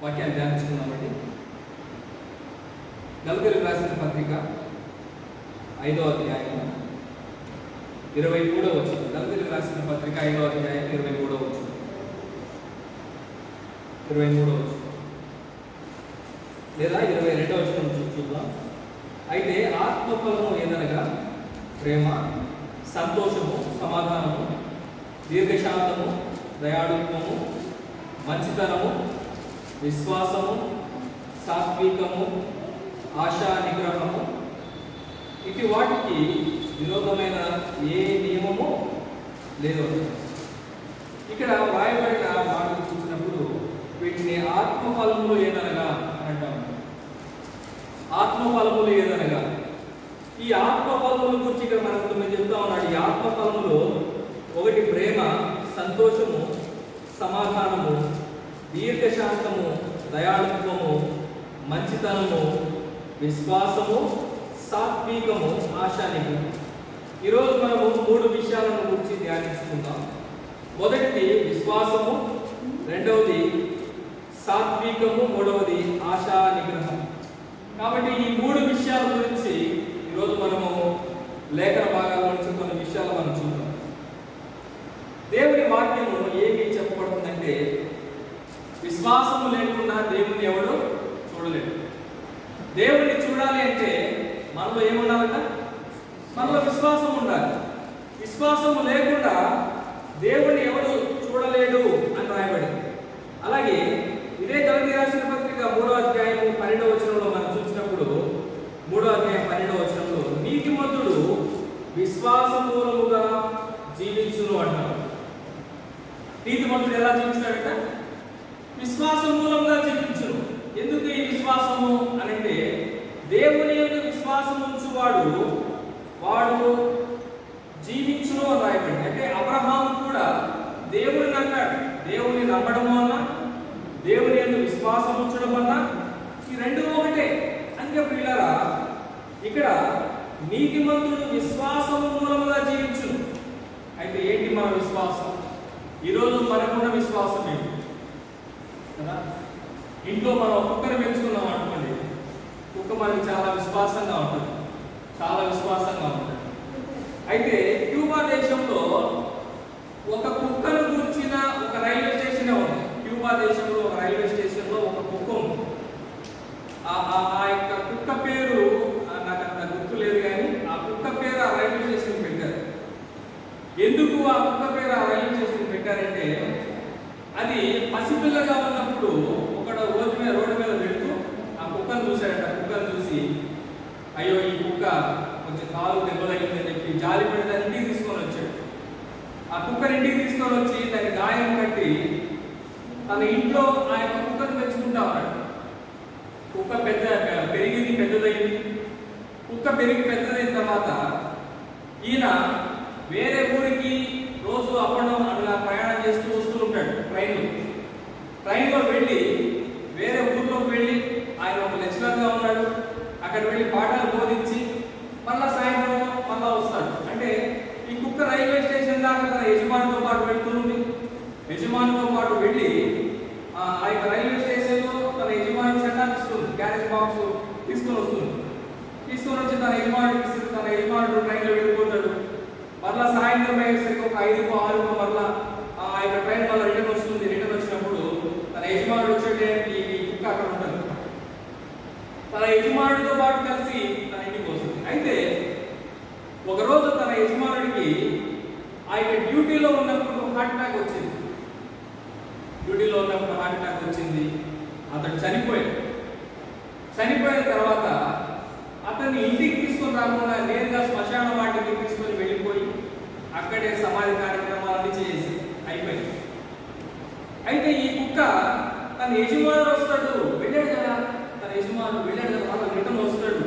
వాక్యాన్ని ధ్యానించుకున్నామండి. గలతీయులకు రాసిన పత్రిక 5వ అధ్యాయం 23వ వచనం. గలతీయులకు రాసిన పత్రిక 5వ అధ్యాయం 23వ వచనం. 23వ వచనం లేదా 22వ వచనం చూద్దాం. అయితే ఆత్మఫలము ఏదనగా ప్రేమ, సంతోషము, సమాధానము, దీర్ఘశాంతము, దయాళుత్వము, మంచితనము, విశ్వాసము, సాత్వికము, ఆశా నిగ్రహము, ఇటు వాటికి విరోధమైన ఏ నియమము లేదు. ఇక్కడ వ్రాయబడిన మాటలు చూసినప్పుడు వీటిని ఆత్మఫలములు ఏదనగా అని అంటాము. ఆత్మఫలములు ఏదనగా, ఈ ఆత్మఫలముల గురించి ఇక్కడ మనకు మేము చెప్తా ఉన్నాడు. ఈ ఆత్మఫలములో ఒకటి ప్రేమ, సంతోషము, సమాధానము, దీర్ఘశాంతము, దయాళుత్వము, మంచితనము, విశ్వాసము, సాత్వికము, ఆశానిగ్రహం. ఈరోజు మనము 3 విషయాలను గురించి ధ్యానించుకుందాం. మొదటిది విశ్వాసము, రెండవది సాత్వికము, మూడవది ఆశా నిగ్రహం. కాబట్టి ఈ 3 విషయాల గురించి ఈరోజు మనము లేఖన భాగాల నుంచి కొన్ని విషయాలు మనం చూద్దాం. దేవుని వాక్యము ఏమి చెప్పబడుతుందంటే, విశ్వాసము లేకుండా దేవుని ఎవడు చూడలేడు. దేవుని చూడాలి అంటే మనలో ఏముండాలంట? మనలో విశ్వాసం ఉండాలి. విశ్వాసము లేకుండా దేవుని ఎవడు చూడలేడు అని రాయబడింది. అలాగే ఇదే గలతీయులకు రాసిన పత్రిక 3వ అధ్యాయం 12వ వచనంలో మనం చూసినప్పుడు 3వ అధ్యాయం 12వ వచనంలో నీతిమంతుడు విశ్వాసమూలముగా జీవించును అంటారు. నీతిమంతుడు ఎలా జీవిస్తాడంట? విశ్వాసమూలంగా జీవించును. ఎందుకు ఈ విశ్వాసము అని అంటే, దేవుని యందు విశ్వాసం ఉంచువాడు వాడు జీవించును అని రాయబడింది. అంటే అబ్రహాము కూడా దేవుని నమ్మాడు. దేవుని నమ్మడము అన్నా, దేవుని యందు విశ్వాసం ఉంచడం అన్నా ఈ రెండు ఒకటే. అంటే ప్రియులారా, ఇక్కడ నీతిమంతుడు విశ్వాసము మూలముగా జీవించును. అయితే ఏంటి మన విశ్వాసం? ఈరోజు మనకున్న విశ్వాసం ఏంటి కదా? ఇంట్లో మనం కుక్కను పెంచుకున్నాం అనుకోండి, కుక్క మనకి చాలా విశ్వాసంగా ఉంటుంది, చాలా విశ్వాసంగా ఉంటుంది. అయితే క్యూబా దేశంలో ఒక కుక్కను గురించిన ఒక రైల్వే స్టేషన్ ఉంది. క్యూబా దేశంలో ఒక రైల్వే స్టేషన్లో ఒక కుక్క ఉంది. ఆ యొక్క కుక్క పేరు నాకు అంత గుర్తు లేదు, కానీ ఆ కుక్క పేరు ఆ రైల్వే స్టేషన్ పెట్టారు. ఎందుకు ఆ కుక్క పేరు ఆ రైల్వే స్టేషన్ పెట్టారంటే, అది పసిపిల్లగా ఉన్నప్పుడు ఒకడు రోడ్డు మీద వెళ్తూ ఆ కుక్కను చూశాడట. కుక్కను చూసి అయ్యో ఈ కుక్క కొంచెం కాలు దెబ్బతగిలిందని చెప్పి జాలి పడి దాన్ని ఇంటికి తీసుకొని వచ్చాడు. ఆ కుక్కని ఇంటికి తీసుకొని వచ్చి దాన్ని గాయం కట్టి తన ఇంట్లో ఆ యొక్క కుక్కను పెంచుకుంటా ఉన్నాడు. కుక్క పెరిగింది, పెద్దదైంది. కుక్క పెరిగి పెద్దదైన తర్వాత ఈయన వేరే ఊరికి రోజు అప్పడం అలా ప్రయాణం చేస్తూ వస్తూ ఉంటాడు. ట్రైన్లో వెళ్ళి వేరే ఊర్లోకి వెళ్ళి ఆయన ఒక లెక్చరర్గా ఉన్నాడు. అక్కడ వెళ్ళి పాఠాలు బోధించి మళ్ళా సాయంత్రం మళ్ళా వస్తాడు. అంటే ఈ కుక్క రైల్వే స్టేషన్ దాకా తన యజమానితో పాటు వెళ్తుంది. యజమానితో పాటు వెళ్ళి ఆ యొక్క రైల్వే స్టేషన్లో తన యజమాని సెంటర్ ఇస్తుంది, క్యారేజ్ బాక్స్ తీసుకొని వస్తుంది. తీసుకొని వచ్చి తన యజమానికి ఇస్తుంది. తన యజమానుడు ట్రైన్లో వెళ్ళిపోతాడు. మళ్ళా సాయంత్రం అయ్యేసరికి ఒక 5కో 6కో మళ్ళా ఆ యొక్క ట్రైన్ మళ్ళీ రిటర్న్ వస్తుంది. రిటర్న్ వచ్చినప్పుడు తన యజమానుడు వచ్చే ఈ కుక్క అక్కడ ఉంటుంది. తన యజమానుడితో పాటు కలిసి తన ఇంటికి వస్తుంది. అయితే ఒకరోజు తన యజమానుడికి ఆ యొక్క డ్యూటీలో ఉన్నప్పుడు హార్ట్ అటాక్ వచ్చింది. అతడు చనిపోయాడు. చనిపోయిన తర్వాత అతన్ని ఇంటికి తీసుకొని రాకుండా నేరుగా శ్మశాన వాటికి తీసుకొని వెళ్ళిపోయి అక్కడే సమాధి కార్యక్రమాలన్నీ చేసి అయిపోయింది. అయితే ఈ కుక్క తన యజమానుడు వస్తాడు, వెళ్ళాడు కదా, తన యజమానుడు వెళ్ళాడు కదా, వాళ్ళ రిటర్న్ వస్తాడు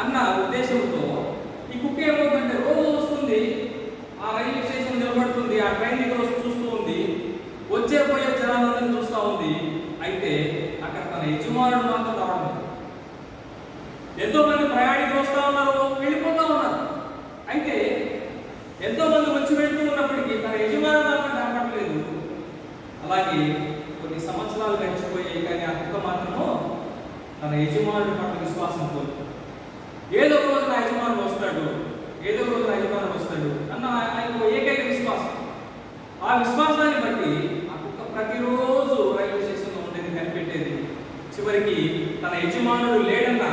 అన్న ఉద్దేశంతో ఈ కుక్క ఏమవుతుందంటే రోజు వస్తుంది, ఆ రైల్వే స్టేషన్ నిలబడుతుంది, ఆ ట్రైన్ దగ్గర చూస్తూ ఉంది, వచ్చే పోయే జనాలందరినీ చూస్తూ ఉంది. అయితే అక్కడ తన యజమానుడు మాత్రం రావడం. ఎంతో మంది ప్రయాణికులు వస్తూ ఉన్నారు, వెళ్ళిపోతూ ఉన్నారు. అయితే ఎంతో మంది వచ్చి వెళ్తూ ఉన్నప్పటికీ తన యజమానుడు మాత్రం కనపడలేదు. అలాగే కొన్ని సంవత్సరాలు గడిచిపోయాయి, కానీ ఆ కుక్క మాత్రము తన యజమానుడి పట్ల విశ్వాసం కోల్పోయింది. ఏదో ఒక రోజు నా యజమానుడు వస్తాడు, ఏదో ఒక రోజు నా యజమానుడు వస్తాడు అన్న ఆయన ఏకైక విశ్వాసం. ఆ విశ్వాసాన్ని బట్టి ఆ కుక్క ప్రతిరోజు రైల్వే స్టేషన్లో ఉండేది, కనిపెట్టేది. చివరికి తన యజమానుడు లేడన్న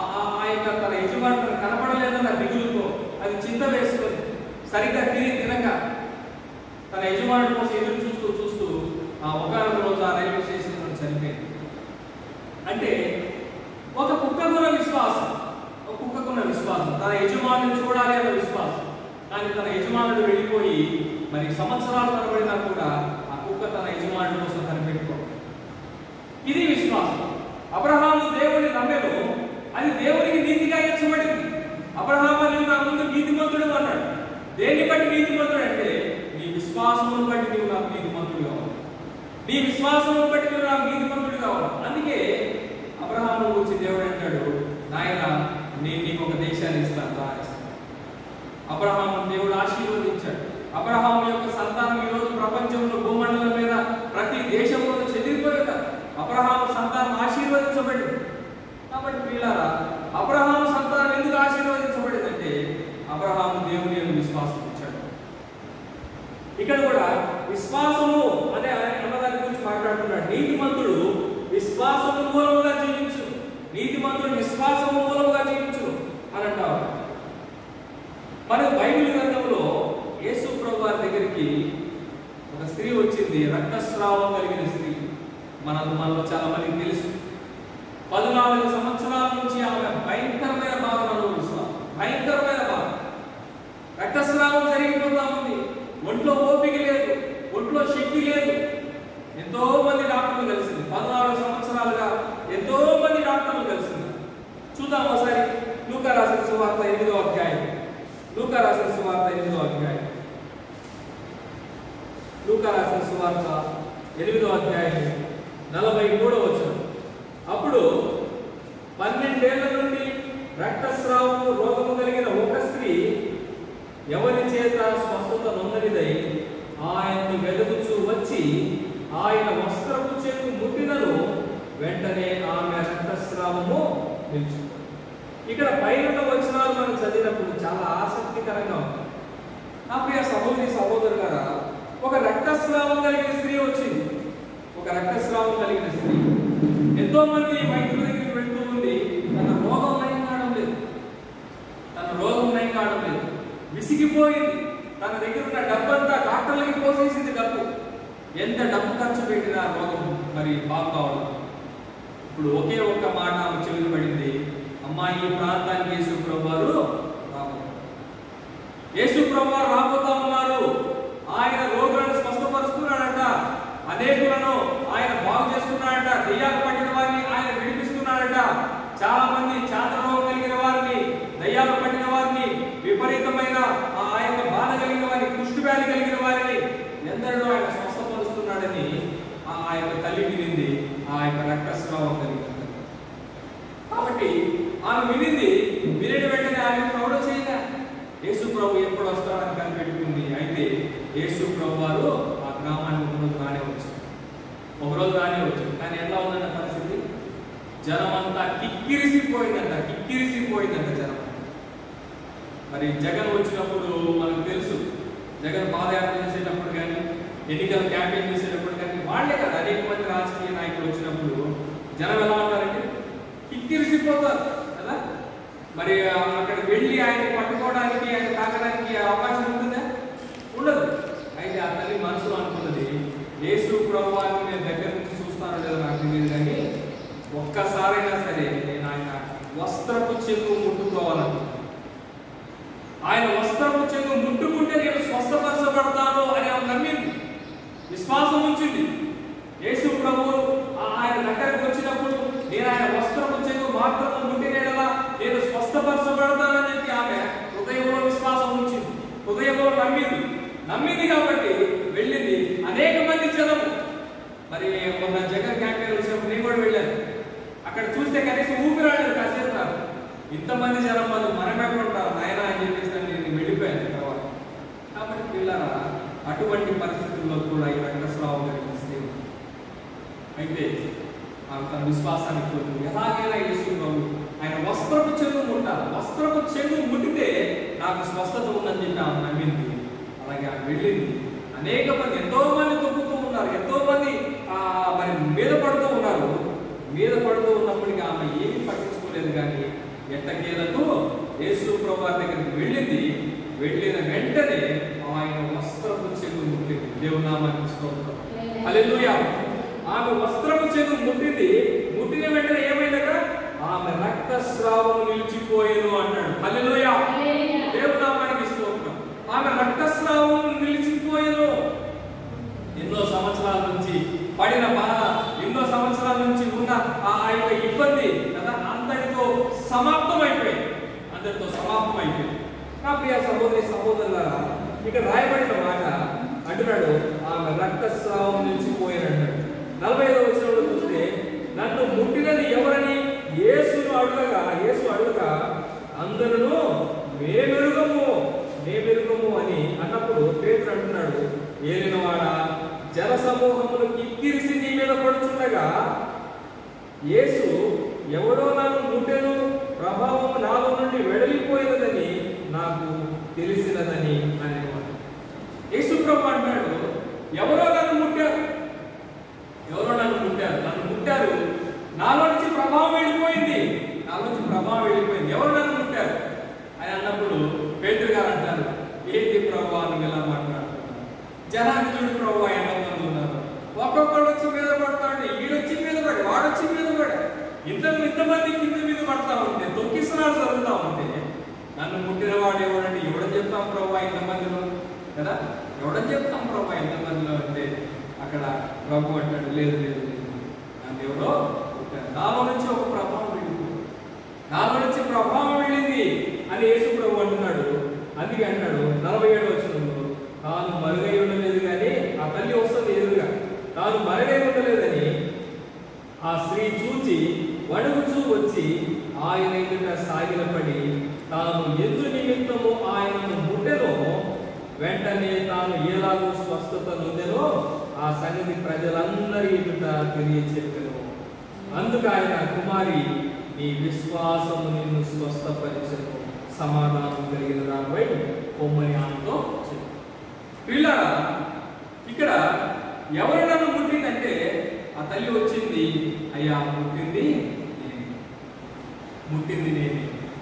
ఆ యొక్క తన యజమానుడు కనపడలేదన్న దిగులుతో అది చింత వేసుకొని సరిగ్గా తినక తన యజమానుడి కోసం ఎదురు చూస్తూ చూస్తూ ఒకనొక రోజు ఆ రైల్వే స్టేషన్లో చనిపోయింది. అంటే ఒక కుక్కకున్న విశ్వాసం, ఒక కుక్కకున్న విశ్వాసం, తన యజమానుని చూడాలి అన్న విశ్వాసం. కానీ తన యజమానుడు వెళ్ళిపోయి మరి సంవత్సరాలు తరబడినా కూడా ఆ కుక్క తన యజమానుడి కోసం కనిపెట్టుకో. ఇది విశ్వాసం. అబ్రహాము దేవుని నమ్మెను, అది దేవునికి నీతిగా ఎంచబడింది. అబ్రహాము నీవు నా ముందు నీతిమంతుడు అన్నాడు. దేన్ని బట్టి నీతిమంతుడు అంటే నీ విశ్వాసమును బట్టి నీవు నాకు నీతిమంతుడు కావాలి, నీ విశ్వాసమును బట్టి నువ్వు నాకు నీతిమంతుడు కావాలి. అందుకే అబ్రహాము గురించి దేవుడు అంటాడు, నాయన నేను నీకు ఒక దేశాన్ని ఇస్తాను. అబ్రహాము దేవుడు ఆశీర్వదించాడు. అబ్రహాము యొక్క సంతానం ఈరోజు ప్రపంచంలో భూమండలం మీద ప్రతి దేశంలో చెదిరిపోయారు. అబ్రహాము సంతానం ఆశీర్వదించబడింది. కాబట్టి పిల్లారా, అబ్రహాము సంతానం ఎందుకు ఆశీర్వదించబడిందంటే అబ్రహాము దేవుని యొక్క విశ్వాసం ఇచ్చాడు. ఇక్కడ కూడా విశ్వాసము అనే అన్నదాని గురించి మాట్లాడుతున్నాడు. నీతిమంతుడు విశ్వాసము మూలముగా జీవించు, నీతిమంతుడు విశ్వాసము మూలముగా జీవించు అని అంటారు. మనకు బైబిల్ గ్రంథంలో యేసు ప్రభు వారి దగ్గరికి ఒక స్త్రీ వచ్చింది, రక్తస్రావం కలిగిన స్త్రీ. మనలో చాలా మందికి తెలుసు. 14 సంవత్సరాల నుంచి ఆమె భయంకరమైన బాధను అనుభవిస్తున్నాం. భయంకరమైన బాధ, రక్తస్రావం జరిగిపోతా ఉంది. ఒంట్లో ఓపిక లేదు, ఒంట్లో శక్తి లేదు. ఎంతో మంది డాక్టర్లు కలిసింది. 14 సంవత్సరాలుగా ఎంతో మంది డాక్టర్లు కలిసింది. చూద్దాం ఒకసారి లూకా రాసిన సువార్త 8వ అధ్యాయం. లూకా రాసిన సువార్త 8వ అధ్యాయం. లూకా రాసిన సువార్త 8వ అధ్యాయం 43వ వచనం. అప్పుడు 12 ఏళ్ల నుండి రక్తస్రావము రోగము కలిగిన ఒక స్త్రీ ఎవరి చేత స్వస్థత నొందనిదై ఆయన్ను వెతుకుచూ వచ్చి ఆయన వస్త్రపు చెక్కు ముట్టినను వెంటనే ఆమె రక్తస్రావము నిలిచింది. ఇక్కడ పైన వచనాలు మనం చదివినప్పుడు చాలా ఆసక్తికరంగా ఉంది. నా ప్రియ సహోదరి సహోదరులారా, ఒక రక్తస్రావం కలిగిన స్త్రీ వచ్చింది. ఒక రక్తస్రావం కలిగిన స్త్రీ ఎంతో మంది వైద్యుల దగ్గరికి వెళ్తూ ఉంది. తన రోగం నయం కావడం లేదు, తన రోగం నయం కావడం లేదు. విసిగిపోయింది. తన దగ్గర ఉన్న డబ్బంతా డాక్టర్లకి పోసేసింది. డబ్బు ఎంత డబ్బు ఖర్చు పెట్టినా రోగం మరి బాగు కావడం. ఇప్పుడు ఒకే ఒక్క మాట ఆమె చెవిని పడింది, అమ్మాయి ఈ ప్రాంతానికి యేసు ప్రభువారు రాబోతున్నారు, యేసు ప్రభువారు రాబోతా ఉన్నారు. ఆయన రోగులను స్వస్థపరుస్తున్నాడంట, అనేకులను ఆయన బాగు చేస్తున్నాడంట, దయ్యాలు పట్టిన వారిని ఆయన విడిపిస్తున్నాడంట. చాలా మంది చాతరోగం కలిగిన వారిని, దయ్యాలు పట్టిన వారిని, విపరీతమైన ఆ యొక్క బాధ కలిగిన వారిని, కుష్టి వ్యాధి కలిగిన వారిని ఎందరినో ఆయన స్వస్థపరుస్తున్నాడని ఆ యొక్క తల్లి వినింది. ఆ యొక్క రక్తస్రావం కలిగింది. కాబట్టి ఆమె వినింది. వినిన వెంటనే ఆమె ప్రౌఢ చేయగా యేసు ప్రభు ఎప్పుడు వస్తాడని కనిపెట్టుకుంది. అయితే యేసు ప్రభు వారు ఆ గ్రామానికి ఒకరోజు రానే వచ్చారు. కానీ ఎలా ఉందన్న పరిస్థితి? జనం అంతా కిక్కిరిసిపోయిందంట, కిక్కిరిసిపోయిందంట జనం. మరి జగన్ వచ్చినప్పుడు మనకు తెలుసు, జగన్ పాదయాత్ర చేసేటప్పుడు కానీ, ఎన్నికల క్యాంపెయిన్ చేసేటప్పుడు కానీ, వాళ్ళే కదా అనేక మంది రాజకీయ నాయకులు వచ్చినప్పుడు జనం ఎలా ఉంటారంటే కిక్కిరిసిపోతారు కదా. మరి అక్కడికి వెళ్ళి ఆయన పట్టుకోవడానికి, ఆయన తాకడానికి అవకాశం ఉంటుందా? ఉండదు. అయితే ఆ తల్లి మనసులో అనుకున్నది, యేసు ప్రభువాన్ని నేను దగ్గర నుంచి చూస్తానో లేదో నాకు తెలియదు, కానీ ఒక్కసారైనా సరే నేను ఆయన వస్త్రపు చెంగు ముట్టుకోవాలనుకుంటున్నాను. ఆయన వస్త్రపు చెంగు ముట్టుకుంటే నేను స్వస్థపరచబడతాను అని ఆమె నమ్మింది, విశ్వాసం ఉంచింది. యేసు ప్రభువు ఆయన దగ్గరకు వచ్చినప్పుడు నేను ఆయన వస్త్రపు చెంగు మాత్రం ముట్టినేలా నేను స్వస్థపరచబడతానని చెప్పి ఆమె హృదయంలో విశ్వాసం ఉంచింది, హృదయంలో నమ్మింది కాబట్టి వెళ్ళింది. అనేక మంది జనం, మరి మొన్న జగన్ క్యాంపెయిన్ వచ్చినప్పుడు నేను కూడా వెళ్ళాను. అక్కడ చూస్తే కనీసం ఊపిరాడలేదు కాసేపు నాకు. ఇంతమంది జనం మనమే ఉంటారు నాయన అని చెప్పేసి నేను వెళ్ళిపోయాను తర్వాత. కాబట్టి పిల్లరా, అటువంటి పరిస్థితుల్లో కూడా ఈ రక్తస్రావం కలిగిస్తే అయితే ఆమె తన విశ్వాసానికి కోరుకుంది. ఎలాగైనా యేసు ప్రభు ఆయన వస్త్రపు చెంగు ముట్టాలి, వస్త్రపు చెంగు ముట్టితే నాకు స్వస్థత ఉందని చెప్పి ఆమె నమ్మింది. అలాగే ఆమె వెళ్ళింది. అనేక మంది, ఎంతో మంది తొక్కుతూ ఉన్నారు, ఎంతో మంది మరి మీద పడుతూ ఉన్నారు. మీద పడుతూ ఉన్నప్పటికీ ఆమె ఏమీ పట్టించుకోలేదు. కానీ ఎట్టకేలకు యేసు ప్రభు దగ్గరికి వెళ్ళింది. వెళ్ళిన వెంటనే ఆయన వస్త్రపు చెంగు ముట్టింది. దేవుని నామానికి స్తోత్రం. హల్లెలూయా. ఆమె వస్త్రపు చెంగు ముట్టింది. ముట్టిన వెంటనే ఏమైందట? ఆమె రక్తస్రావం నిలిచిపోయేను అన్నాడు. హల్లెలూయా. దేవుని నామానికి స్తోత్రం. ఆమె రక్తస్రావం నిలిచిపోయేను. ఎన్నో సంవత్సరాల నుంచి పడిన బాధ, ఎన్నో సంవత్సరాల నుంచి ఉన్న ఆ యొక్క ఇబ్బంది కదా అంతటితో సమాప్తమైపోయింది. అందరితో సమాప్తమైపోయింది. నా ప్రియ సహోదరి సహోదరులారా, ఇక్కడ రాయబడిన మాట అంటున్నాడు, ఆమె రక్తస్రావం నిలిచిపోయినన్నాడు. 45వ వచనంలో చూస్తే, నన్ను ముట్టినది ఎవరని యేసు అడుగగా అందరూ మేమెరుగము అని అన్నప్పుడు పేతురు అంటున్నాడు, ఏలినవాడా, జన సమూహములు కిక్కిరిసి నీ మీద పడుచుండగా యేసు ఎవడో నన్ను ముట్టెను, ప్రభావం నాలో నుండి వెడలిపోయినదని నాకు తెలిసినదని అనేవాడు. యేసు ప్రభు అంటాడు, ఎవరో నన్ను ముట్టారు, నన్ను ముట్టారు, నాలో నుంచి ప్రభావం వెళ్ళిపోయింది, ఎవరు నన్ను ముట్టారు అని అన్నప్పుడు పేతురు గారు అంటారు, ఏంటి ప్రభు అని ఎలా మాట్లాడుతున్నారు? జనాన్ని చూడు ప్రభు, ఎంతమంది ఉన్నారు, ఒక్కొక్కడు వచ్చి మీద పడతాడు, ఈడొచ్చి మీద పడి, వాడొచ్చి మీద పడి, ఇంతమంది కింద మీద పడతా ఉంటే, తొక్కిసనాలు జరుగుతూ ఉంటే, నన్ను ముట్టిన వాడు ఎవడంటే ఎవడని చెప్తాం ప్రభు ఇంతమందిలో కదా, ఎవడని చెప్తాం ప్రభు ఇంతమందిలో అంటే అక్కడ ప్రభు అంటాడు, లేదు నన్ను ఎవరో నాలో నుంచి ఒక ప్రభావం వెళ్ళింది అని యేసు ప్రభు అంటున్నాడు. అందుకే అంటాడు 47వ వచనంలో, తాను మరుగై ఉండలేదు కానీ, ఆ తల్లి వస్తుంది ఎదురుగా, తాను మరుగై ఉండలేదని ఆ స్త్రీ చూచి వణుకుచూ వచ్చి ఆయన ఎదుట సాగిలపడి తాను ఎందు నిమిత్తము ఆయనను ముట్టెనో వెంటనే తాను ఎలాగో స్వస్థత నొందెనో ఆ సంగతి ప్రజలందరి ఎదుట తెలియచెప్పెను. అందుకు ఆయన, కుమారి, నీ విశ్వాసము నిన్ను స్వస్థపరిచెను, సమాధానం కలిగిన దానిపై పొమ్మని ఆమెతో చెప్పు. పిల్లరా, ఇక్కడ ఎవరు నన్ను ముట్టిందంటే ఆ తల్లి వచ్చింది, అయ్యా ముట్టింది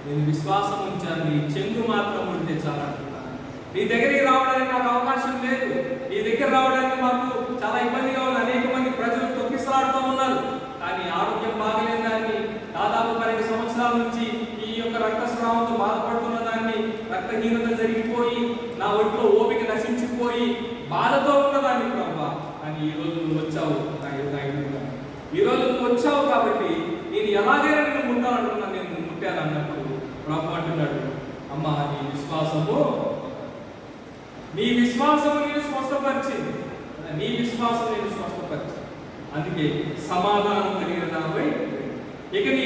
నేను విశ్వాసం ఉంచాను, నీ చెంగు మాత్రం ముట్టితే చాలా అంటున్నాను. నీ దగ్గరికి రావడానికి నాకు అవకాశం లేదు, నీ దగ్గర రావడానికి మాకు చాలా ఇబ్బందిగా ఉంది. అనేక మంది ప్రజలు తొక్కిసలాడుతూ ఉన్నారు. కానీ ఆరోగ్యం బాగలేని దాన్ని, దాదాపు 12 సంవత్సరాల నుంచి ఈ యొక్క రక్తస్రావంతో బాధపడుతున్న దాన్ని, రక్తహీనత జరిగిపోయి నా ఒంట్లో ఓపిక నశించిపోయి బాధతో ఉన్నదాన్ని ప్రభా, కానీ ఈరోజు నువ్వు వచ్చావు, ఈరోజు నువ్వు వచ్చావు కాబట్టి నేను ఎలాగైనా నేను ముట్టాలనుకున్నా, నేను ముట్టాను అన్నప్పుడు ప్రభు అంటున్నాడు, అమ్మా నీ విశ్వాసము నేను స్వస్థపరిచింది, అందుకే సమాధానం కలిగిన దానిపై ఇక నీ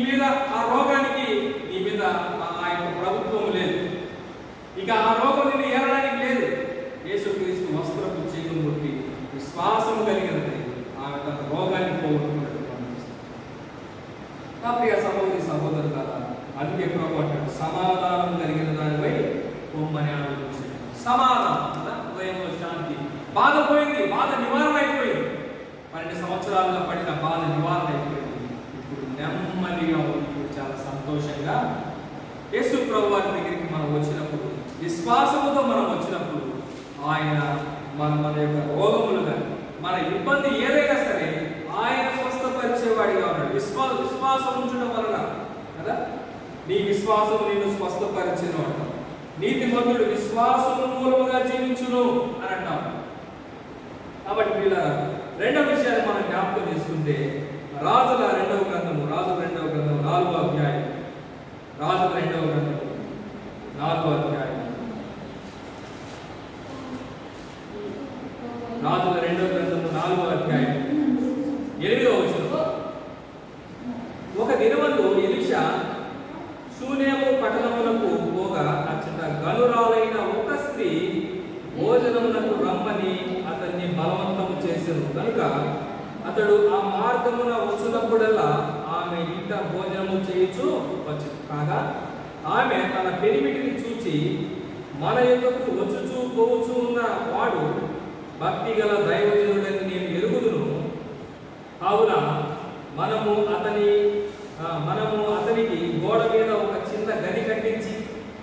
మీద ఆ రోగానికి నీ మీద ఆ యొక్క ప్రభుత్వం లేదు, ఇక ఆ రోగం నిన్ను ఏరడానికి లేదు. యేసుక్రీస్తు వస్త్రపు చెంగును ముట్టి విశ్వాసం కలిగినది ఆమె తన రోగాన్ని పోగొట్టుకున్నట్టు నా ప్రియ సహోదరి సహోదరులారా, అందుకే ప్రభు అంటాడు, సమాధానం కలిగిన దానిపై పొమ్మని ఆలోచించాడు. సమాధానం, హృదయంలో శాంతి, బాధ పోయింది, బాధ నివారణ అయిపోయింది. 12 సంవత్సరాలుగా పడిన బాధ నివారణ అయిపోయింది. ఇప్పుడు నెమ్మదిగా ఉంది, ఇప్పుడు చాలా సంతోషంగా యేసు ప్రభు వారి దగ్గరికి మనం వచ్చినప్పుడు, విశ్వాసముతో మనం వచ్చినప్పుడు ఆయన మన యొక్క రోగములు కానీ మన ఇబ్బంది ఏదైనా సరే ఆయన స్వస్థపరిచేవాడిగా ఉన్నాడు. విశ్వాసం ఉంచడం వలన కదా, నీ విశ్వాసం నిన్ను స్వస్థపరిచెను అంటాం. నీతిమంతుడు విశ్వాసము మూలముగా జీవించును అని అంటాం. కాబట్టి వీళ్ళ రెండవ విషయాన్ని మనం జ్ఞాపకం చేసుకుంటే, రాజుల రెండవ గ్రంథము 4వ అధ్యాయం, రాజుల రెండవ గ్రంథము 4వ అధ్యాయం, రాజుల రెండవ గ్రంథము 4వ అధ్యాయం 8వ వచనం. ఒక దినమందు ఎలీషా షూనేము పట్టణమునకు పోగా అచ్చట గనురాలైన ఒక స్త్రీ భోజనమునకు రమ్మని అతన్ని బలవంతము చేసెను. కనుక అతడు ఆ మార్గమున వచ్చినప్పుడల్లా ఆమె ఇంట భోజనము చేయించు వచ్చు. కాగా ఆమె తన పెనిమిటిని చూచి, మన యొక్కకు వచ్చుచూ పోవచ్చు ఉన్న వాడు భక్తి గల దైవజనుడని నేను ఎరుగుదును, కావున మనము అతనికి గోడ మీద ఒక చిన్న గది కట్టించి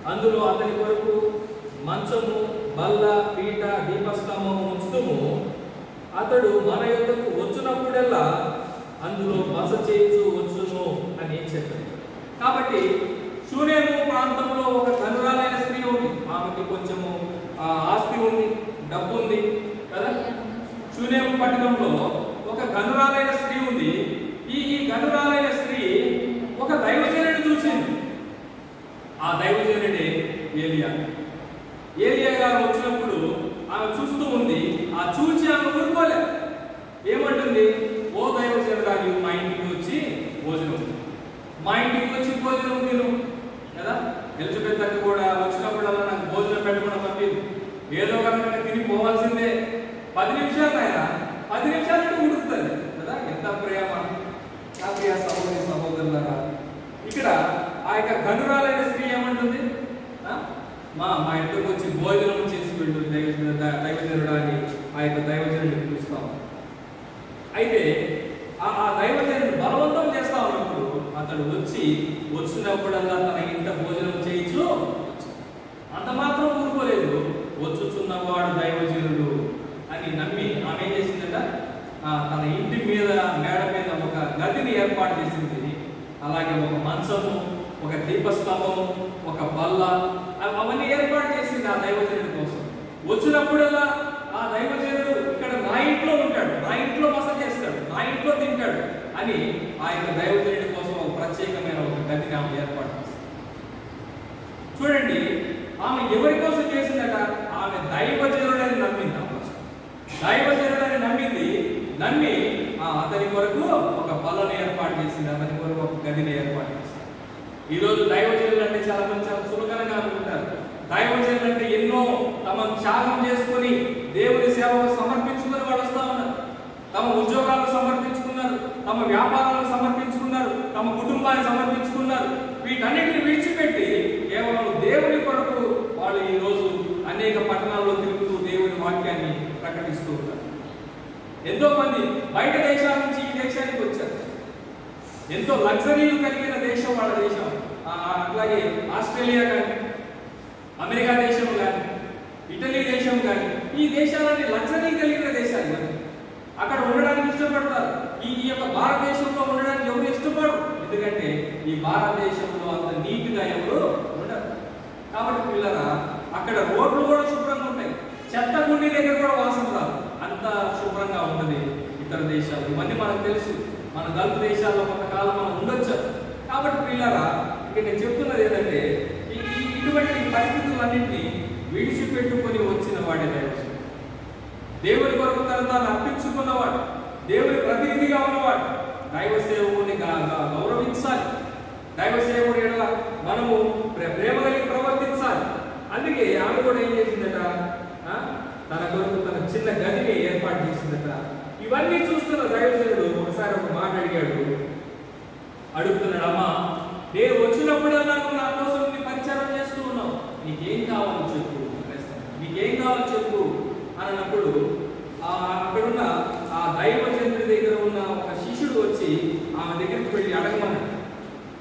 అందులో అతని కొరకు మంచము, బల్ల, పీట, దీపస్తంభము ఉంచుతాము. అతడు మన యొద్దకు వచ్చినప్పుడల్లా అందులో బస చేయించు వచ్చును అని చెప్పారు. కాబట్టి షూనేము ప్రాంతంలో ఒక ధనురాలైన స్త్రీ ఉంది. ఆమెకి కొంచెము ఆస్తి ఉంది, డబ్బు ఉంది కదా. షూనేము పట్టణంలో ఒక ధనురాలైన స్త్రీ ఉంది. ఈ ధనురాలైన స్త్రీ ఒక దైవజనుడిని చూసింది. ఆ దైవజనుడే ఏలియా. ఏలియా గారు వచ్చినప్పుడు ఆమె చూస్తూ ఉంది. ఆ చూచి ఆమె ఊరుకోలే. ఏమంటుంది? ఓ దైవజనుడా, నీవు మా ఇంటికి వచ్చి భోజనం, మా ఇంటికి వచ్చి భోజనం తిను కదా. ఎలిజబెత్ అక్క కూడా వచ్చినప్పుడల్లా నాకు భోజనం పెట్టకుండా పంపింది. ఏదో కనుక తిని పోవాల్సిందే. 10 నిమిషాలు ఆయన 10 నిమిషాలంటే ఉడుకుతుంది కదా. ఎంత ప్రేమ నా ప్రియ సహోదరి సహోదరులారా. ఇక్కడ ఆ యొక్క ధనురాలైన స్త్రీ ఏమంటుంది? మా ఇంటికి వచ్చి భోజనం చేసి వెళ్ళు దైవజనుడు అని ఆ యొక్క దైవజనుడిని పిలుస్తాం. అయితే ఆ దైవజనుడు బలవంతం చేస్తా ఉన్నప్పుడు అతడు వచ్చినప్పుడల్లా తన ఇంట భోజనం చేయించు. అంత మాత్రం ఊరుకోలేదు. వచ్చుచున్నవాడు దైవజనుడు అని నమ్మి ఆమె ఏం చేసిందట? తన ఇంటి మీద మేడ మీద ఒక గదిని ఏర్పాటు చేసింది. అలాగే ఒక మంచము, ఒక దీపస్తంభము, ఒక బల్ల, అవన్నీ ఏర్పాటు చేసింది ఆ దైవజనుడి కోసం. వచ్చినప్పుడల్లా ఆ దైవజనుడు ఇక్కడ నా ఇంట్లో ఉంటాడు, నా ఇంట్లో బస చేస్తాడు, నా ఇంట్లో తింటాడు అని ఆ యొక్క దైవజనుడి కోసం ఒక ప్రత్యేకమైన ఒక గదిని ఆమె ఏర్పాటు చేసింది. చూడండి, ఆమె ఎవరి కోసం చేసిందట? ఆమె దైవజనుడని నమ్మింది. దైవజనుడని నమ్మి అతని కొరకు ఒక బలను ఏర్పాటు చేసింది, అతని కొరకు ఒక గదిని ఏర్పాటు చేసింది. ఈరోజు దైవజనులు అంటే చాలా మంది చాలా సులభంగా అనుకుంటారు. దైవజనులు అంటే ఎన్నో తమ త్యాగం చేసుకుని దేవుని సేవకు సమర్పించుకుని వాళ్ళు వస్తా ఉన్నారు. తమ ఉద్యోగాలను సమర్పించుకున్నారు, తమ వ్యాపారాలను సమర్పించుకున్నారు, తమ కుటుంబాన్ని సమర్పించుకున్నారు. వీటన్నిటిని విడిచిపెట్టి కేవలం దేవుని కొరకు వాళ్ళు ఈరోజు అనేక పట్టణాల్లో తిరుగుతూ దేవుని వాక్యాన్ని ప్రకటిస్తూ ఉంటారు. ఎంతో మంది బయట దేశాల నుంచి ఈ దేశానికి వచ్చారు. ఎంతో లగ్జరీలు కలిగిన దేశం వాళ్ళ దేశం. అట్లాగే ఆస్ట్రేలియా కానీ, అమెరికా దేశం కానీ, ఇటలీ దేశం కానీ, ఈ దేశాలన్నీ లగ్జరీ కలిగిన దేశాలు. అక్కడ ఉండడానికి ఇష్టపడతారు. ఈ యొక్క భారతదేశంలో ఉండడానికి ఎవరు ఇష్టపడరు. ఎందుకంటే ఈ భారతదేశంలో అంత నీట్గా ఎవరు ఉండరు. కాబట్టి పిల్లరా, అక్కడ రోడ్లు కూడా శుభ్రంగా ఉంటాయి. చెత్త గుండి దగ్గర కూడా వాసన రాదు. అంత శుభ్రంగా ఉంటుంది ఇతర దేశాలు. ఇవన్నీ మనకు తెలుసు. మన గల్ఫ్ దేశాల్లో కొంతకాలం మనం ఉండొచ్చు. కాబట్టి పిల్లరా, ఇక్కడ నేను చెప్తున్నది ఏంటంటే, ఇటువంటి పరిస్థితులన్నింటినీ విడిచిపెట్టుకొని వచ్చిన వాడే దైవజనుడు. దేవుని కొరకు తాను అర్పించుకున్నవాడు, దేవుని ప్రతినిధిగా ఉన్నవాడు. దైవ సేవకుని గౌరవించాలి. దైవ సేవకుడి ఎడల మనము ప్రేమ కలిగి ప్రవర్తించాలి. అందుకే ఆమె కూడా ఏం చేసిందట? తన కొరకు తన చిన్న గదిని ఏర్పాటు చేసిందట. ఇవన్నీ చూస్తున్న దైవజనుడు ఒకసారి ఒక మాట అడుగుతున్నాడు, అమ్మా, నేను వచ్చినప్పుడల్లా నువ్వు నా కోసం నీ పరిచారం చేస్తూ ఉన్నావు, నీకేం కావాలో చెప్పు, నీకేం కావాలో చెప్పు అన్నప్పుడు అక్కడున్న ఆ దైవజనుడి దగ్గర ఉన్న ఒక శిష్యుడు వచ్చి ఆమె దగ్గరికి వెళ్ళి అడగమన్నాడు.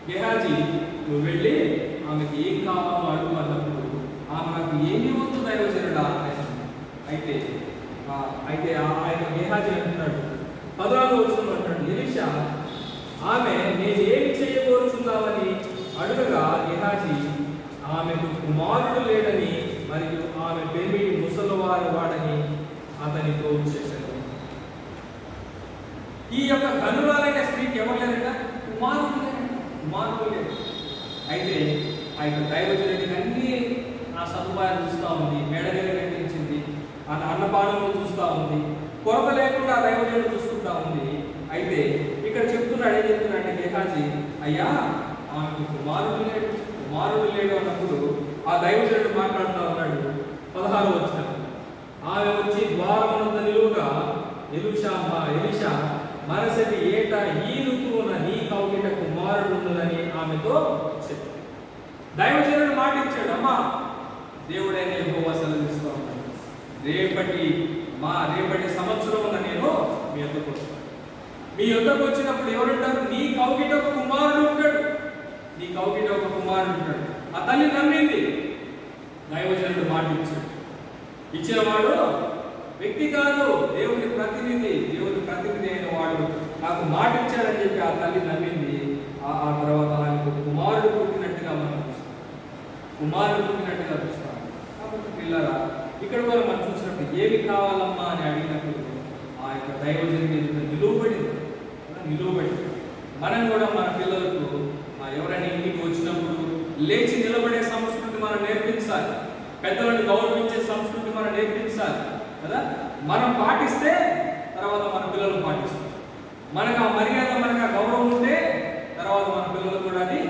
గెహాజీ, నువ్వు వెళ్ళి ఆమెకి ఏం కావాలో అడుగుమన్నప్పుడు ఆమె నాకు ఏమి వద్దు దైవజనుడా అనేసి. అయితే ఆయన గెహాజీ అంటున్నాడు, 14వ వచనంలో అంటాడు, ఎలీషా ఆమె నేను ఏమి చేయబోతున్నావని అడుగగా గెహాజీ ఆమెకు కుమారుడు లేడని మరియు ఆమె పెరిమిడి ముసలివారు వాడని అతనితో చెప్పారు. ఈ యొక్క ధనురాలైన స్త్రీకి ఎవరు లేరట? కుమారుడు లేదు. అయితే ఆ యొక్క దైవజనుడికి అన్ని ఆ సదుపాయాలు చూస్తూ ఉంది, మేడగలి కట్టించింది, అన్నపానములు చూస్తూ ఉంది, కొరత లేకుండా దైవజనుడు చూసుకుంటా ఉంది. అయితే ఇక్కడ చెప్తున్నాడు, ఏం చెప్తున్నాడు అంటే గెహాజీ, అయ్యా ఆమెకు కుమారుడు లేడు అన్నప్పుడు ఆ దైవజనుడు మాట్లాడుతూ ఉన్నాడు. 16వ వచనం, ఆమె వచ్చి ద్వారమునందు నిలువగా ఎలీషా మరుసటి ఏట ఈ ఋతువున నీ కౌగిట కుమారుడు ఉన్నదని ఆమెతో చెప్పాడు. దైవజనుడు మాట ఇచ్చాడు, అమ్మా దేవుడైన యెహోవా సెలవిస్తూ ఉన్నాడు, రేపటి సంవత్సరం నేను మీ యొద్దకు వస్తాను. మీ యొద్దకు వచ్చినప్పుడు ఎవరుంటారు? నీ కౌగిట ఒక కుమారుడు ఉంటాడు. నీ కౌగిట ఒక కుమారుడు ఉంటాడు. ఆ తల్లి నమ్మింది. దైవజనుడు మాట ఇచ్చాడు. ఇచ్చిన వాడు వ్యక్తి కాదు, దేవుని ప్రతినిధి అయిన వాడు నాకు మాట ఇచ్చాడని చెప్పి ఆ తల్లి నమ్మింది. ఆ తర్వాత ఆయనకు కుమారుడు పుట్టినట్టుగా మనం చూస్తాం. కాబట్టి పిల్లరా, ఇక్కడ కూడా మనం చూసినప్పుడు ఏమి కావాలమ్మా అని అడిగినప్పుడు ఆ యొక్క దైవజనుడి నిలువబడి మనం కూడా మన పిల్లలకు ఎవరైనా ఇంటికి వచ్చినప్పుడు లేచి నిలబడే సంస్కృతి మనం నేర్పించాలి. పెద్దలను గౌరవించే సంస్కృతి మనం నేర్పించాలి కదా. మనం పాటిస్తే తర్వాత మన పిల్లలు పాటిస్తారు. మనకు ఆ మర్యాద, మనకు ఆ గౌరవం ఉంటే తర్వాత మన పిల్లలు కూడా అది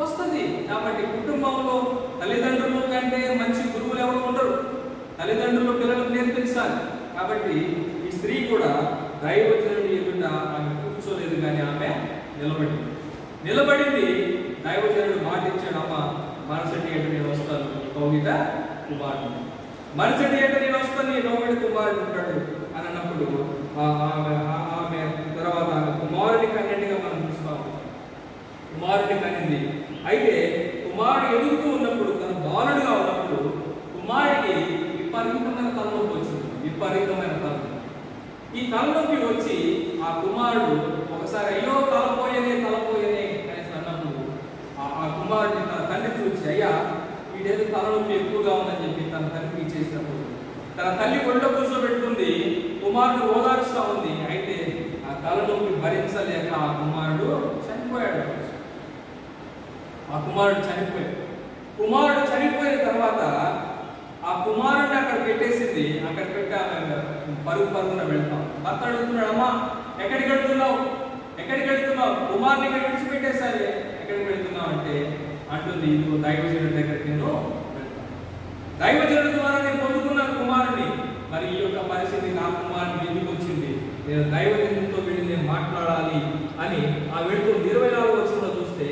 వస్తుంది. కాబట్టి కుటుంబంలో తల్లిదండ్రులు కంటే మంచి గురువులు ఎవరు ఉండరు. తల్లిదండ్రులు పిల్లలకు నేర్పించాలి. కాబట్టి ఈ స్త్రీ కూడా దైవజనుడి ఎదుట ఆమె కూర్చోలేదు, కానీ ఆమె నిలబడింది. దైవజనుడు మాట ఇచ్చాడు, అమ్మ మరుసటి ఏట నేను వస్తాను, నీ కౌగిట కుమారుడు. మరుసటి ఏట నేను వస్తాను, నీ కౌగిట కుమారుడు ఉంటాడు అని అన్నప్పుడు ఆమె తర్వాత కుమారుడి కన్యగా మనం చూస్తాము. కుమారుడి కనింది. అయితే కుమారుడు ఎదుగుతూ ఉన్నప్పుడు, తన బాలుడుగా ఉన్నప్పుడు కుమారుడికి విపరీతమైన తలనొప్పి వచ్చింది. ఈ తలనొప్పి వచ్చి ఆ కుమారుడు ఒకసారి అయ్యో తలపోయేనే అనేసి అన్నప్పుడు ఆ కుమారుడిని తన తండ్రి చూసి, అయ్యా వీడేదో తలనొప్పి ఎక్కువగా ఉందని చెప్పి తన తండ్రికి ఇచ్చేసినప్పుడు తన తల్లి ఒళ్ళో కూర్చోబెట్టుకుంది. కుమారుడు ఓదారుస్తూ ఉంది. అయితే ఆ తలనొప్పి భరించలేక ఆ కుమారుడు చనిపోయాడు. కుమారుడు చనిపోయిన తర్వాత ఆ కుమారుడిని అక్కడ పెట్టేసింది. అక్కడ పెట్టి ఆమె పరుగున వెళ్తాం. భర్త అడుగుతున్నాడు, అమ్మా ఎక్కడికి వెళ్తున్నావు? కుమారుని ఇక్కడ విడిచిపెట్టేసరి ఎక్కడికి వెళ్తున్నావు అంటే అంటుంది, ఇదిగో దైవజనుడి దగ్గరికి నేను వెళ్తాను. దైవజనుడి ద్వారా నేను పొందుకున్నాను కుమారుడిని. మరి ఈ యొక్క పరిస్థితి నా కుమారుడికి ఎందుకు వచ్చింది? నేను దైవజనుడితో వెళ్ళి నేను మాట్లాడాలి అని ఆ వెళ్తుంది. 24వ వచనంలో చూస్తే,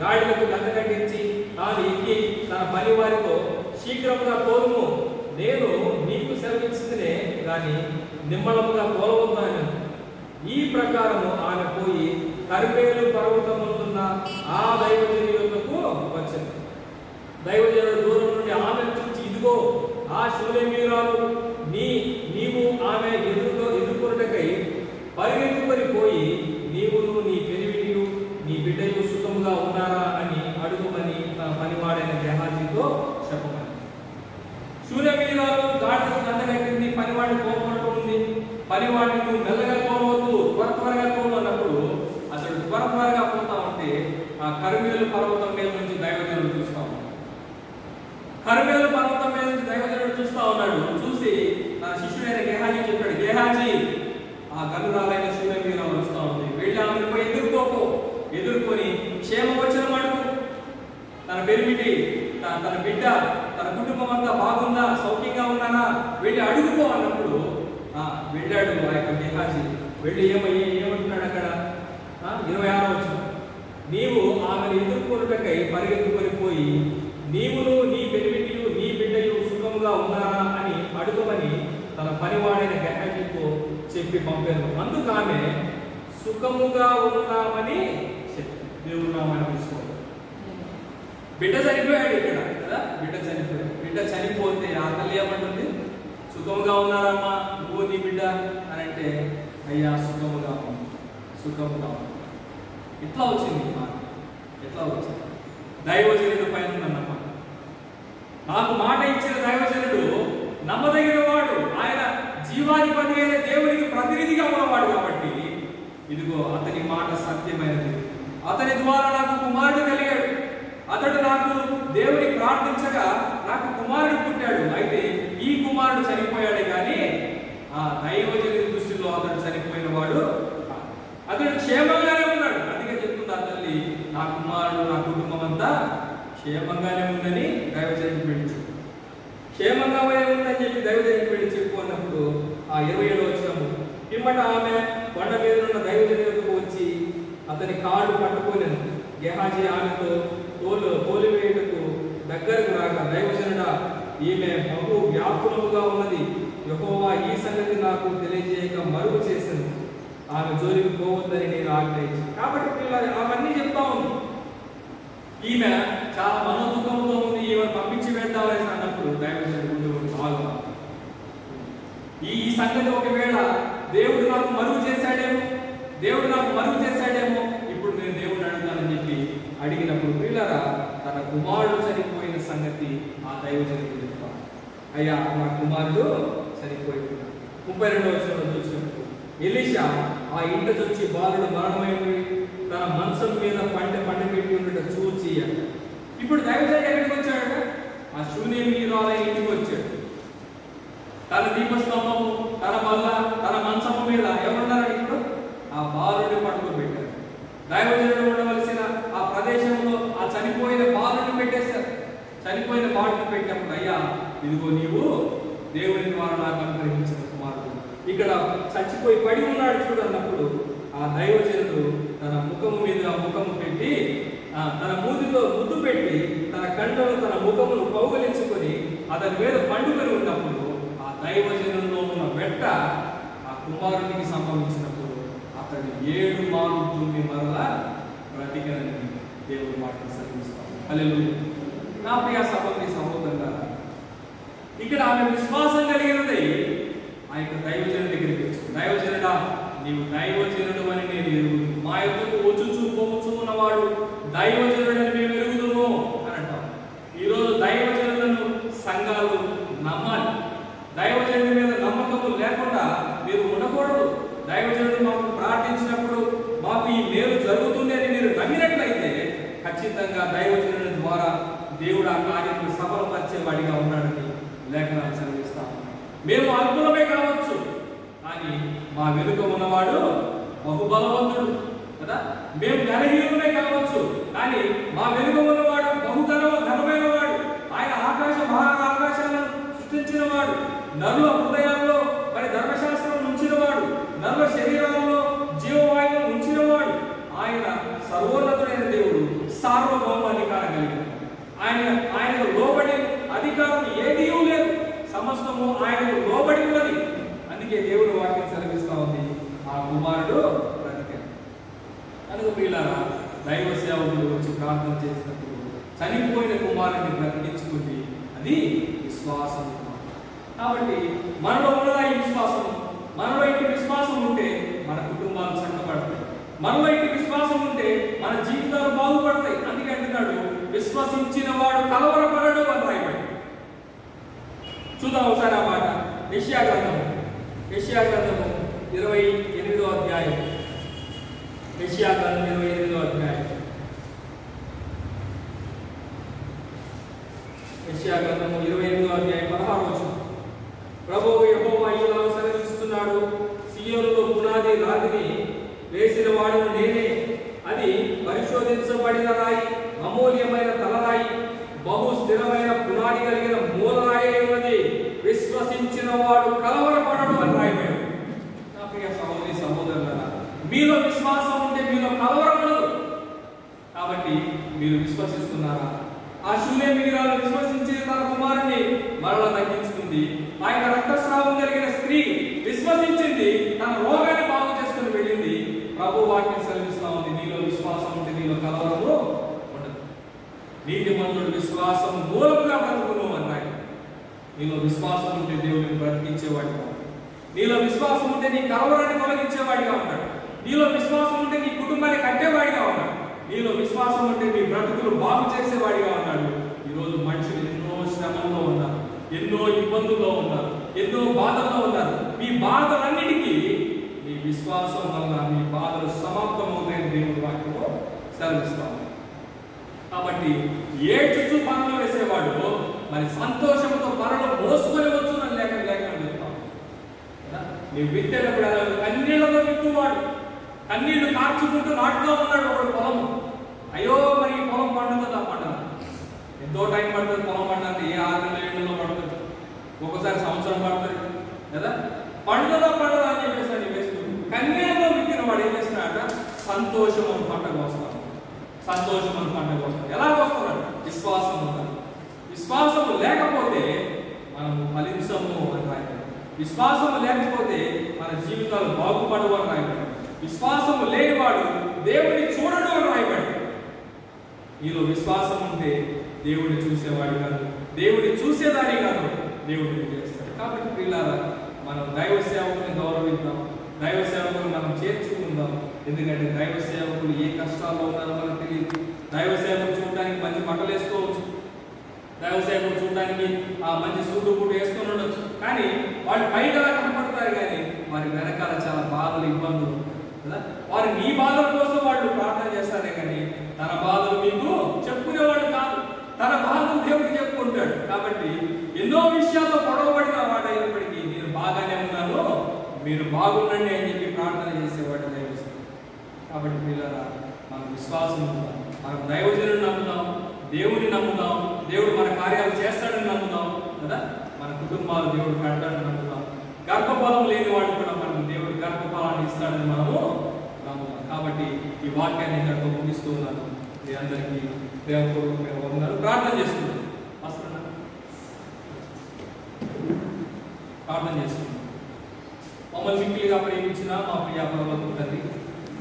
గాడిలకు గంట కట్టించి తాను ఎక్కి తన పని వారితో శీఘ్రముగా పోరుము, నేను నీకు సెలవిచ్చిందినే కానీ నిమ్మళముగా పోలవద్దాను. ఈ ప్రకారము ఆమె పోయి కర్మేలు పర్వతమున్న ఆ దైవజనుడి యొద్దకు వచ్చింది. దైవజనుడు దూరం నుండి ఆమెను చూచి, ఇదిగో ఆ శూలేమీయురాలు, నీవు ఆమె ఎదుర్కొనుటకై పరిగెత్తుకొని పోయి నీవును నీ పెనివిడియు నీ బిడ్డయు సుఖముగా ఉన్నారా అని అడుగుమని తన పనివాడైన గెహాజీతో చెప్పమని. శూలేమీయురాలు గాడిదకు గంట కట్టింది. పనివాడిని కోపడుతూ ఉంది. పనివాడిని నువ్వు మెల్లగా పోవద్దు, త్వరగా పోను అన్నప్పుడు అతడు త్వరగా పోతా ఉంటే ఆ కర్మేలు పర్వతం మీద నుంచి దైవజనుడు చూస్తా ఉన్నాడు. చూసి తన శిష్యుడైన గెహాజీ చెప్పాడు, గెహాజీ ఆ గనురాలైన శూలేమీయురాలు వస్తా ఉంది, వెళ్ళి ఆమెను పోయి ఎదుర్కొని క్షేమవచనం అడుగు. తన పెరిమిటి, తన బిడ్డ, తన కుటుంబం అంతా బాగుందా, సౌఖ్యంగా ఉన్నారా, వెళ్ళి అడుగుకో అన్నప్పుడు వెళ్ళాడు ఆ యొక్క గెహాజీ. వెళ్ళి ఏమంటున్నాడు అక్కడ 26వ వచనం, నీవు ఆమెను ఎదుర్కొనుటకై పరిగెత్తుకొని పోయి నీవును నీ పెనిమిటియు నీ బిడ్డయు సుఖముగా ఉన్నారా అని అడుగమని తన పనివాడైన గెహాజీతో చెప్పి పంపాను. అందుకు ఆమె సుఖముగా ఉన్నామని చెప్పి, దేవుడు నామాన్ని తీసుకోవాలి. బిడ్డ చనిపోయాడు ఇక్కడ కదా. బిడ్డ చనిపోతే ఆ తల్లి ఏమంటుంది? సుఖముగా ఉన్నారమ్మా నువ్వు నీ బిడ్డ అని అంటే, అయ్యా సుఖముగా ఇట్లా వచ్చింది. దైవజనుడు పైన నమ్మకం. నాకు మాట ఇచ్చిన దైవజనుడు నమ్మదగిన వాడు. ఆయన జీవాధిపతి అయిన దేవునికి ప్రతినిధిగా ఉన్నవాడు కాబట్టి ఇదిగో అతని మాట సత్యమైనది. అతని ద్వారా నాకు కుమారుడు కలిగాడు. అతడు నాకు దేవుని ప్రార్థించగా నాకు కుమారుడు పుట్టాడు. అయితే ఈ కుమారుడు చనిపోయాడే కానీ ఆ దైవజనుడి దృష్టిలో అతడు చనిపోయిన వాడు, అతడు క్షేమంగానే ఉన్నాడు. అందుకే చెప్తుంది ఆ తల్లి, నా కుమారుడు నా కుటుంబం అంతా క్షేమంగానే ఉందని దైవజనుడికి వెళ్ళి చెప్పు. క్షేమంగా ఉందని చెప్పి దైవజనుడికి వెళ్ళి చెప్పు అన్నప్పుడు ఆ 27వ వచనము, పిమ్మట ఆమె కొండ మీద ఉన్న దైవజనులకు వచ్చి అతని కాళ్ళు పట్టుకోలేను. గెహాజీ ఆమెతో తోలివేయుటకు దగ్గరకు రాగా, దైవజనుడా, ఈమె బహు వ్యాకులముగా ఉన్నది, యెహోవా ఈ సంగతి నాకు తెలియజేయక మరుగు చేసింది, ఆమె జోలికి పోవద్దని నేను ఆజ్ఞయించి. కాబట్టి పిల్లలు అవన్నీ చెప్తా ఉంది. ఈమె చాలా మనోదుఖంతో ఉంది, ఈమె పంపించి వెళ్తామని అన్నప్పుడు దైవజనుడు బాగా ఈ సంగతి ఒకవేళ దేవుడు నాకు మరుగు చేశాడేమో, ఇప్పుడు నేను దేవుడిని అడుగుతానని చెప్పి అడిగినప్పుడు పిల్లరా తన కుమారుడు చనిపోయిన సంగతి ఆ దైవజనుడికి చెప్తాను. అయ్యా, నా కుమారుడు చనిపోయింది. 32వ వచనంలో చూసినప్పుడు ఎలీషా ఆ ఇంట వచ్చి బాలుడు మరణమైంది, తన మనసు మీద పండబెట్టి ఉండట చూచి. ఇప్పుడు దైవజనుడు ఎక్కడికి వచ్చాడు? ఆ శూన్యరాలైన ఇంటికి వచ్చాడు. తన దీపస్తంభము, తన బల్ల, తన మంచము మీద ఎవరున్నారు? ఇప్పుడు ఆ బాలుడిని పట్టుకోబెట్టారు. దైవజనుడు ఉండవలసిన ఆ ప్రదేశంలో ఆ చనిపోయిన బాలుడిని పెట్టేశారు. చనిపోయిన బాలుడిని పెట్టినప్పుడు, అయ్యా ఇదిగో నీవు దేవుని ద్వారా నాకు అనుగ్రహించిన కుమారుడు ఇక్కడ చచ్చిపోయి పడి ఉన్నాడు చూడన్నప్పుడు ఆ దైవజనుడు తన ముఖము మీద ముఖము పెట్టి తన మూతితో ముద్దు పెట్టి తన కంఠను తన ముఖమును కౌగలించుకొని అతని మీద పండుకొని ఉన్నప్పుడు ఆ దైవజనుల్లో ఉన్న వెంట ఆ కుమారునికి సంభవించినప్పుడు అతడు 7 మార్లు దుమ్మి మరలా బ్రతికనని దేవుని మాటను సరిస్తాం. హల్లెలూయా. నా ప్రియ సహోదరులారా, ఇక్కడ ఆమె విశ్వాసం కలిగినది ఆ యొక్క దైవజనుడి దగ్గరికి వచ్చింది. దైవజనుడా, నీవు దైవజనుడు అని నేను ఎరుగుదు, మా యొక్కకు వచ్చుచూ పోవచ్చు ఉన్నవాడు దైవజనుడని మేము ఎరుగుదుము అని అంటాం. ఈరోజు దైవజనులను సంఘాలు నమ్మాలి. దైవజనుడి మీద నమ్మకము లేకుండా మీరు ఉండకూడదు. దైవజనుడు మాకు ప్రార్థించినప్పుడు మాకు ఈ మేలు జరుగుతుంది అని మీరు నమ్మినట్లయితే ఖచ్చితంగా దైవజనుడి ద్వారా దేవుడు ఆ కార్యాన్ని సఫలపరిచేవాడిగా ఉన్నాడని లేఖనాలు చదివిస్తాము. మేము అల్పులమే కావచ్చు, కానీ మా వెనుక ఉన్నవాడు బహుబలవంతుడు కదా. మేము ఘనహీనులమే కావచ్చు, కానీ మా వెనుక ఉన్నవాడు ఘనమైన వాడు. ఆయన మహాకాశాలను సృష్టించిన వాడు, నరుల హృదయాల్లో మరి ధర్మశాస్త్రం ఉంచినవాడు, నరుల శరీరాల్లో జీవవాయువు ఉంచినవాడు. ఆయన సర్వోన్నతుడైన దేవుడు, సార్వభౌమాధికారం కలిగిన ఆయనకు లోబడి అధికారం ఏదీ లేదు, సమస్తము ఆయనకు లోబడి ఉన్నది. అందుకే దేవుడు వాక్యం సెలవిస్తా ఉంది, ఆ కుమారుడు బ్రతికాడు. కనుక పిల్లరా, దైవ సేవకులు వచ్చి ప్రార్థన చేసినప్పుడు చనిపోయిన కుమారుడిని బ్రతికించుకుంది, అది విశ్వాసం. కాబట్టి మనలో ఉన్నదా ఈ విశ్వాసం? మనలో ఇంటి విశ్వాసం ఉంటే మన కుటుంబాలు చక్కబడతాయి. మనలో ఇంటి విశ్వాసం ఉంటే మన జీవితాలు బాగుపడతాయి. అందుకే అంటున్నాడు, విశ్వసించిన వాడు కలవరపడడు అని రాయబడి. చూద్దాం ఒకసారి ఆ మాట. యెషయా గ్రంథము 28వ అధ్యాయం. యెషయా గ్రంథం 28వ అధ్యాయం. యెషయా గ్రంథము 28వ అధ్యాయం 16వ వచనం. ప్రభువు యెహోవా ఇలా సెలవిస్తున్నాడు, సీయోనులో పునాది రాతిని వేసిన వాడును నేనే, అది పరిశోధించబడిన రాయి, అమూల్యమైన తలరాయి, బహు స్థిరమైన పునాది కలిగిన మూలరాయి ఉన్నది, విశ్వసించిన వాడు కలవరపడడు అని రాయబడి. నా ప్రియ సహోదరి సహోదరులారా, మీలో విశ్వాసం ఉంటే మీలో కలవరపడదు. కాబట్టి మీరు విశ్వసిస్తున్నారా? ఆ శూన్యమిరాలు విశ్వసించి తన కుమారుని మరలా తగ్గించుకుంది. ఆయన రక్తస్రావం కలిగిన స్త్రీ విశ్వసించింది, తన రోగాన్ని బాగు చేసుకుని వెళ్ళింది. ప్రభు వాక్యం సెలవిస్తా ఉంది, నీలో విశ్వాసం ఉంటే నీలో కలవరము ఉండదు. నీతిమంతుడు విశ్వాసం మూలముగా బ్రతుకును అన్నాడు. నీలో విశ్వాసం ఉంటే దేవుడిని బ్రతికించేవాడిగా ఉన్నాడు. నీలో విశ్వాసం ఉంటే నీ కలవరాన్ని తొలగించేవాడిగా ఉన్నాడు. నీలో విశ్వాసం ఉంటే నీ కుటుంబాన్ని కట్టేవాడిగా ఉన్నాడు. నీలో విశ్వాసం ఉంటే నీ బ్రతుకులు బాగు చేసేవాడిగా ఉన్నాడు. ఈరోజు మనుషులు ఎన్నో శ్రమల్లో ఉన్నారు, ఎన్నో ఇబ్బందుల్లో ఉన్నారు, ఎన్నో బాధల్లో ఉన్నారు. మీ బాధలన్నిటికీ మీ విశ్వాసం వల్ల మీ బాధలు సమాప్తమవుతాయని దేవుని వాక్యము సెలవిస్తాము. కాబట్టి ఏడ్చుచు పనులు వేసేవాడు మరి సంతోషంతో పనులు మోసుకొని వచ్చునని లేఖనం చెప్తాం. నీవు విత్తేటప్పుడు కన్నీళ్లతో విత్తువాడు, కన్నీళ్లు కార్చుకుంటూ నాటుతూ ఉన్నాడు ఒకడు పొలం. అయ్యో మరి ఈ పొలం పండుతుందా? పండుగ ఎంతో టైం పడుతుంది. పొలం పండుగ ఏ 6 నెలల 7 నెలల్లో పడుతుంది, ఒక్కోసారి సంవత్సరం పడుతుంది కదా. పండుగదా అని చెప్పేసి కన్యలో పుట్టిన వాడు ఏం చేస్తున్నాడట? సంతోషం అని పంట కోస్తాడు. సంతోషం అని పంట కోస్తాడు. ఎలా కోస్తున్నాడు? విశ్వాసం ఉండాలి. విశ్వాసము లేకపోతే మనము ఫలించము అని రాయబడింది. విశ్వాసము లేకపోతే మన జీవితాలు బాగుపడవు అని రాయబడింది. విశ్వాసము లేనివాడు దేవుడిని చూడడం అని రాయబడింది. నీలో విశ్వాసం ఉంటే దేవుడిని చూసేవాడు కాదు, దేవుడిని చూసేదాని కాదు, దేవుడిని చేస్తాడు. కాబట్టి పిల్లల మనం దైవ సేవకుని గౌరవిద్దాం, దైవ సేవకులు మనం చేర్చుకుందాం. ఎందుకంటే దైవ సేవకులు ఏ కష్టాల్లో ఉన్నారో మనకు తెలియదు. దైవ సేవకులు చూడడానికి మంచి బట్టలు వేసుకోవచ్చు, దైవ సేవకులు చూడడానికి మంచి సూటు బూటు వేసుకొని ఉండొచ్చు, కానీ వాళ్ళు బయట కనపడతారు, కానీ వారి వెనకాల చాలా బాధలు, ఇబ్బందులు కదా. వారు నీ బాధల కోసం వాళ్ళు ప్రార్థన చేస్తారే కానీ తన బాధలు మీకు చెప్పుకునేవాడు కాదు. తన బాధలు దేవుడికి చెప్పుకుంటాడు. కాబట్టి ఎన్నో విషయాల్లో గొడవపడిన వాడు అయినప్పటికీ నేను బాగానే ఉన్నాను, మీరు బాగుండండి అని చెప్పి ప్రార్థన చేసేవాడు దైవజనుడు. కాబట్టి పిల్లరా మనం విశ్వాసం ఉందాం, మనం దైవజనుడిని నమ్ముదాం, దేవుని నమ్ముదాం, దేవుడు మన కార్యాలు చేస్తాడని నమ్ముదాం కదా. మన కుటుంబాలు దేవుడు కడతాడని నమ్ముదాం. గర్భఫలం లేని వాడు కూడా మనకు దేవుడు గర్భఫలాన్ని ఇస్తాడని మనము నమ్ముదాం. కాబట్టి ఈ వాక్యాన్ని ఇక్కడ ముగిస్తూ ఉన్నాను. మీ అందరికీ ప్రేమపూర్వకమైన వందనాలు. ప్రార్థన చేసుకుంటాం. ప్రార్థన చేసుకుంటాం. మమ్మల్ని మిక్కిలిగా ప్రేమించిన మా ప్రియ పరలోకపు తండ్రి,